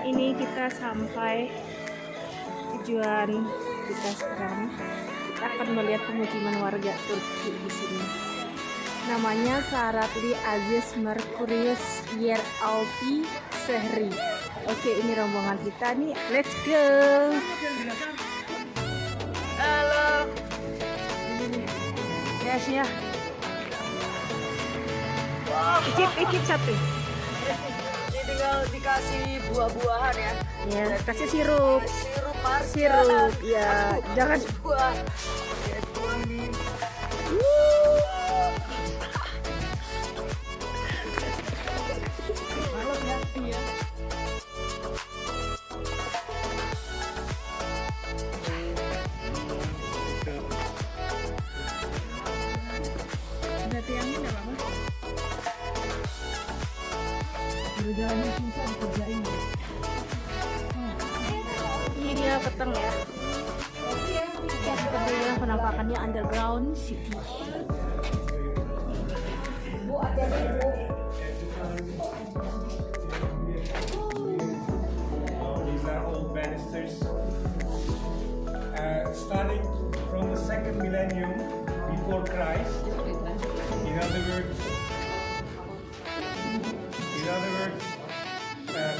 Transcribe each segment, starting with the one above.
ini kita sampai tujuan kita sekarang. Kita akan melihat pemukiman warga Turki di sini. Namanya Saratli Aziz Merkurius Yer Alpi Sehri. Oke, ini rombongan kita nih. Let's go. Halo. Yes ya. Wow. Icip satu. Ini tinggal dikasih buah-buahan ya. Ya, kasih sirup. Sirup ya. Jangan buah. Oke, tuang nih. Malam ya. Iya. Udah tiangnya enggak apa-apa. Jalannya susah dikerjain. Ini dia peteng ya. Seperti yang penampakannya underground city. These are old banisters. Starting from the second millennium before Christ. In other words,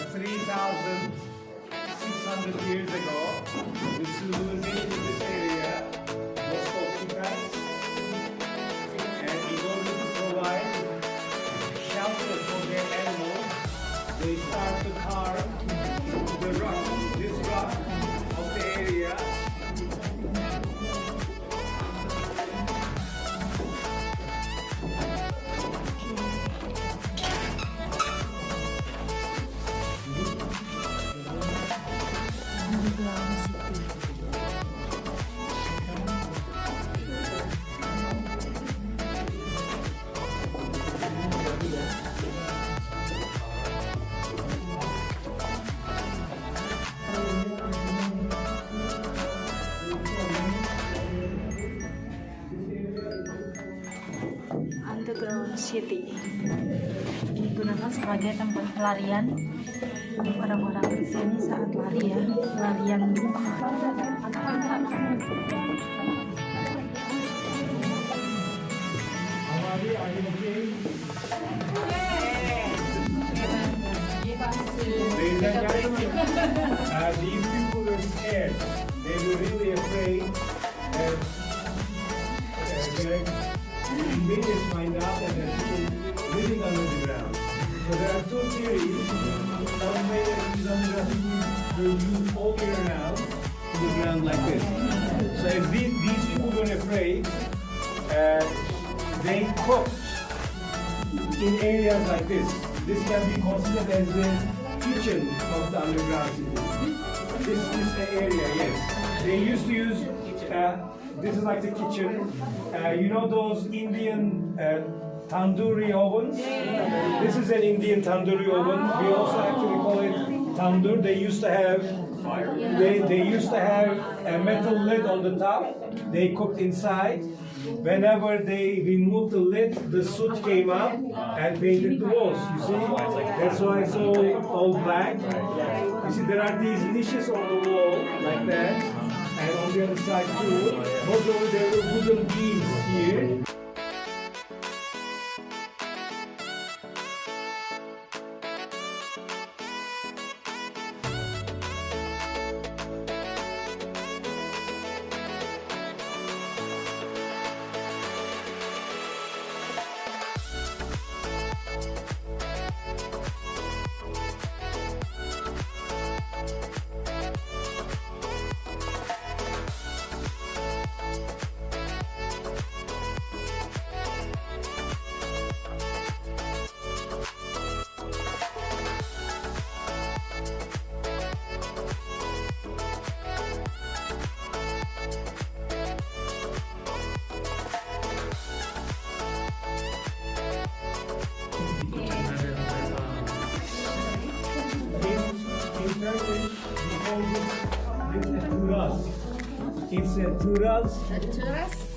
3,600 years ago, the civilization in this area was occupied, and in order to provide shelter for their animals, they start to carve the rock, this rock of the area. Underground city digunakan sebagai tempat pelarian orang-orang di sini saat lari ya, pelarian. Ladies and gentlemen, these people were scared. They were really afraid that the invaders find out that there are people living under the ground. So there are two theories. Some way that these underground people will use all year round to the ground like this. So if these people were afraid, they cooked in areas like this. This can be considered as the kitchen of the underground city. This is the area, yes. They used to use, this is like the kitchen. You know those Indian tandoori ovens? This is an Indian tandoori oven. We also actually call it tandoor. They used to have they used to have a metal lid on the top. They cooked inside. Whenever they removed the lid, the soot came up and painted the walls. You see, that's why it's all black. You see, there are these niches on the wall like that, and on the other side too. Most of there were wooden beams here. It's a turas.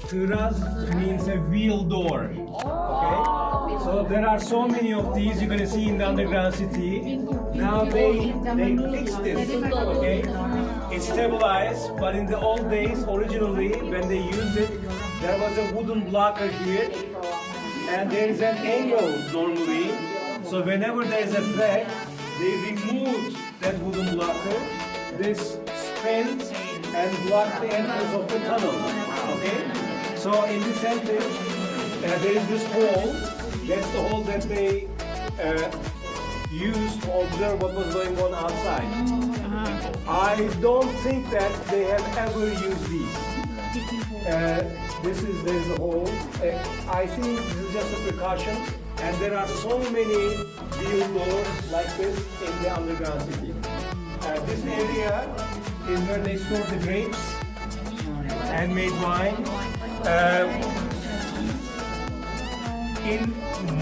Turas means a wheel door. Okay. So there are so many of these you're gonna see in the underground city. Now they fixed this. Okay. It's stabilized, but in the old days, originally when they used it, there was a wooden blocker here, and there is an angle normally. So whenever there is a threat, they removed that wooden blocker. This spins and blocked the entrance of the tunnel. Okay. So in the center, there is this hole. That's the hole that they used to observe what was going on outside. I don't think that they have ever used these. There's a hole. I think this is just a precaution. And there are so many wheel doors like this in the underground city. This area is where they store the grapes and made wine. In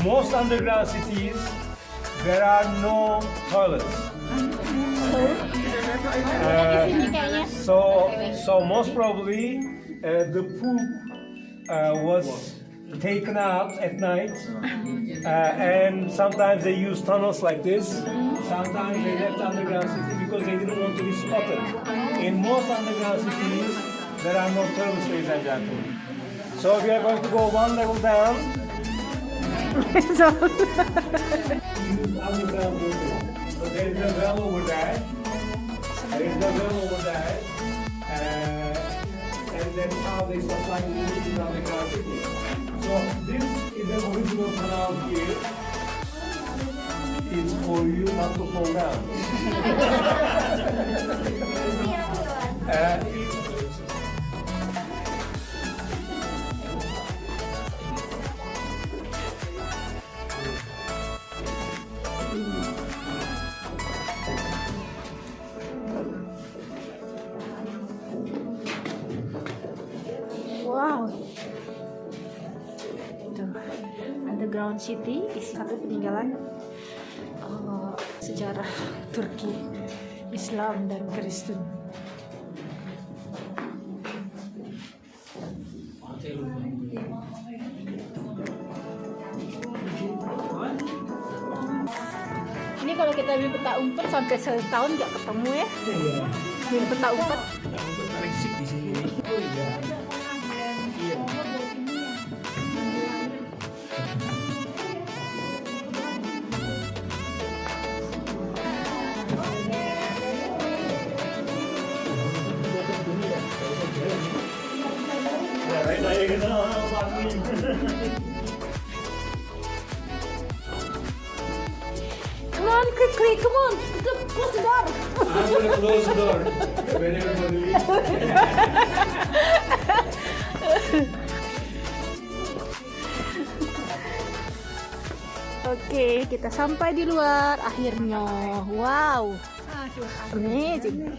most underground cities, there are no toilets. So most probably the poop was taken out at night, and sometimes they use tunnels like this. Sometimes they left underground city because they didn't want to be spotted. In most underground cities, there are no toilets, ladies and gentlemen. So we are going to go one level down. Use underground water. So there is a well over there. There is a well over there. And that's how they supply the water in underground city. So this is the original canal here. It's for you not to fall down. Wow. Tuh, underground city, isi satu peninggalan sejarah Turki, Islam dan Kristen. Ini kalau kita main peta umpet sampai setahun nggak ketemu ya? Main peta umpet. Di sini. Oh iya. Come on, quickly, come on, close the door. I'm gonna close the door when everybody leaves. Oke, kita sampai di luar akhirnya. Wow, amazing.